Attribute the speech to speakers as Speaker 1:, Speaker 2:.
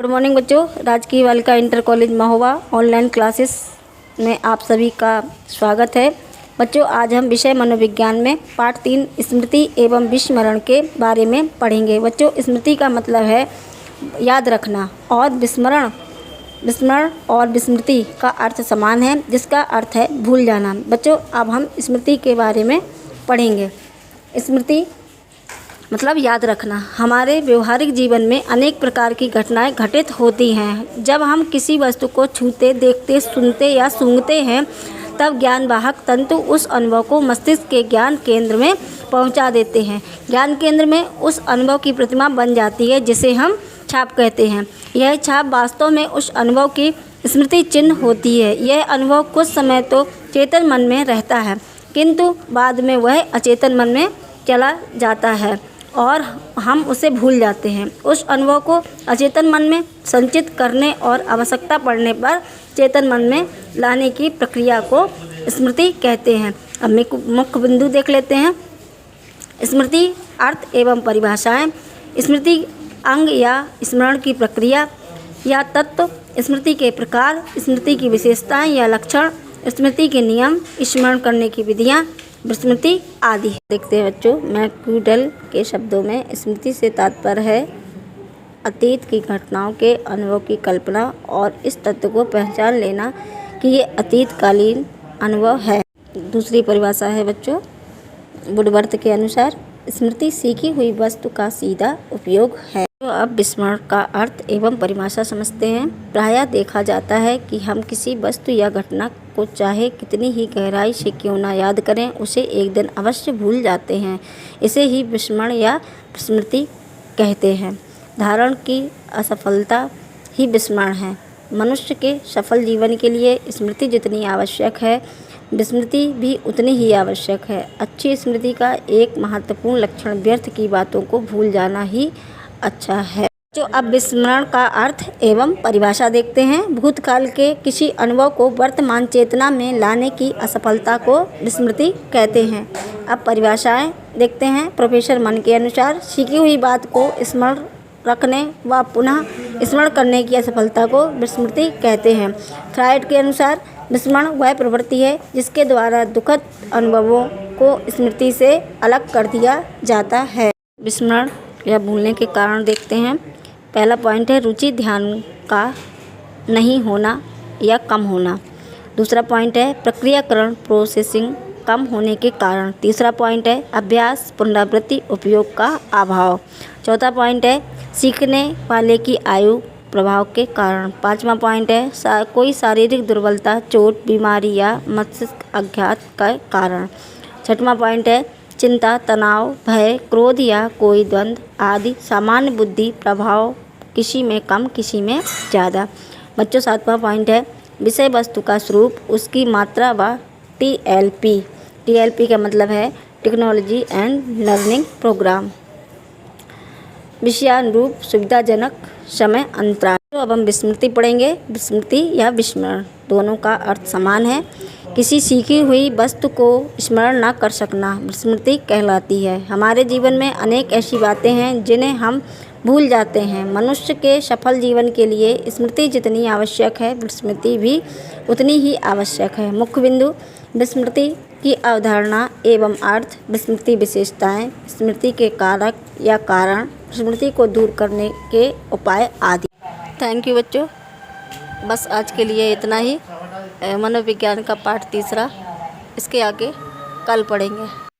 Speaker 1: Good morning बच्चों, राजकीय बालिका inter college Mahoba online classes में आप सभी का स्वागत है। बच्चों, आज हम विषय मनोविज्ञान में पाठ 3 स्मृति एवं विस्मरण के बारे में पढ़ेंगे। बच्चों, स्मृति का मतलब है याद रखना और विस्मरण और विस्मृति का अर्थ समान है, जिसका अर्थ है भूल जाना। बच्चों, अब हम स्मृति के बारे में पढ़ेंगे। स्मृति मतलब याद रखना। हमारे व्यवहारिक जीवन में अनेक प्रकार की घटनाएं घटित होती हैं। जब हम किसी वस्तु को छूते, देखते, सुनते या सूंघते हैं, तब ज्ञानवाहक तंतु उस अनुभव को मस्तिष्क के ज्ञान केंद्र में पहुंचा देते हैं। ज्ञान केंद्र में उस अनुभव की प्रतिमा बन जाती है, जिसे हम छाप कहते हैं। यह छाप वास्तव में उस अनुभव की स्मृति चिन्ह होती है। यह अनुभव कुछ समय तो चेतन मन में रहता है, किंतु बाद में वह अचेतन मन में चला जाता है और हम उसे भूल जाते हैं। उस अनुभव को अचेतन मन में संचित करने और आवश्यकता पड़ने पर चेतन मन में लाने की प्रक्रिया को स्मृति कहते हैं। अब मुख्य बिंदु देख लेते हैं। स्मृति अर्थ एवं परिभाषाएं। स्मृति अंग या स्मरण की प्रक्रिया या तत्व, स्मृति के प्रकार, स्मृति की विशेषताएं या लक्षण, स्मृति के नियम, स्मरण करने की विधियाँ, विस्मृति आदि। देखते हैं बच्चों, मैकग्यूडल के शब्दों में स्मृति से तात्पर्य है अतीत की घटनाओं के अनुभव की कल्पना और इस तत्व को पहचान लेना कि ये अतीतकालीन अनुभव है। दूसरी परिभाषा है बच्चों वुडवर्थ के अनुसार, स्मृति सीखी हुई वस्तु का सीधा उपयोग है। तो अब विस्मरण का अर्थ एवं परिभाषा समझते हैं। प्रायः देखा जाता है कि हम किसी वस्तु या घटना को चाहे कितनी ही गहराई से क्यों ना याद करें, उसे एक दिन अवश्य भूल जाते हैं। इसे ही विस्मरण या विस्मृति कहते हैं। धारण की असफलता ही विस्मरण है। मनुष्य के सफल जीवन के लिए स्मृति जितनी आवश्यक है, विस्मृति भी उतनी ही आवश्यक है। अच्छी स्मृति का एक महत्वपूर्ण लक्षण व्यर्थ की बातों को भूल जाना ही अच्छा है। जो अब विस्मरण का अर्थ एवं परिभाषा देखते हैं। भूतकाल के किसी अनुभव को वर्तमान चेतना में लाने की असफलता को विस्मृति कहते हैं। अब परिभाषाएं देखते हैं। प्रोफेसर मन के अनुसार, सीखी हुई बात को स्मरण रखने व पुनः स्मरण करने की असफलता को विस्मृति कहते हैं। फ्रायड के अनुसार, विस्मरण वह प्रवृत्ति है जिसके द्वारा दुखद अनुभवों को स्मृति से अलग कर दिया जाता है। विस्मरण या भूलने के कारण देखते हैं। पहला पॉइंट है रुचि ध्यान का नहीं होना या कम होना। दूसरा पॉइंट है प्रक्रियाकरण प्रोसेसिंग कम होने के कारण। तीसरा पॉइंट है अभ्यास पुनरावृत्ति उपयोग का अभाव। चौथा पॉइंट है सीखने वाले की आयु प्रभाव के कारण। पांचवा पॉइंट है कोई शारीरिक दुर्बलता, चोट, बीमारी या मस्तिष्क आघात का कारण। छठवां पॉइंट है चिंता, तनाव, भय, क्रोध या कोई द्वंद्व आदि सामान्य बुद्धि प्रभाव, किसी में कम किसी में ज़्यादा। बच्चों, सातवां पॉइंट है विषय वस्तु का स्वरूप, उसकी मात्रा व TLP का मतलब है टेक्नोलॉजी एंड लर्निंग प्रोग्राम, विषयानुरूप सुविधाजनक समय अंतराल। तो अब हम विस्मृति पढ़ेंगे। विस्मृति या विस्मरण दोनों का अर्थ समान है। किसी सीखी हुई वस्तु को स्मरण न कर सकना विस्मृति कहलाती है। हमारे जीवन में अनेक ऐसी बातें हैं जिन्हें हम भूल जाते हैं। मनुष्य के सफल जीवन के लिए स्मृति जितनी आवश्यक है, विस्मृति भी उतनी ही आवश्यक है। मुख्य बिंदु विस्मृति की अवधारणा एवं अर्थ, विस्मृति विशेषताएं, स्मृति के कारक या कारण, स्मृति को दूर करने के उपाय आदि। थैंक यू बच्चों, बस आज के लिए इतना ही। मनोविज्ञान का पाठ 3, इसके आगे कल पढ़ेंगे।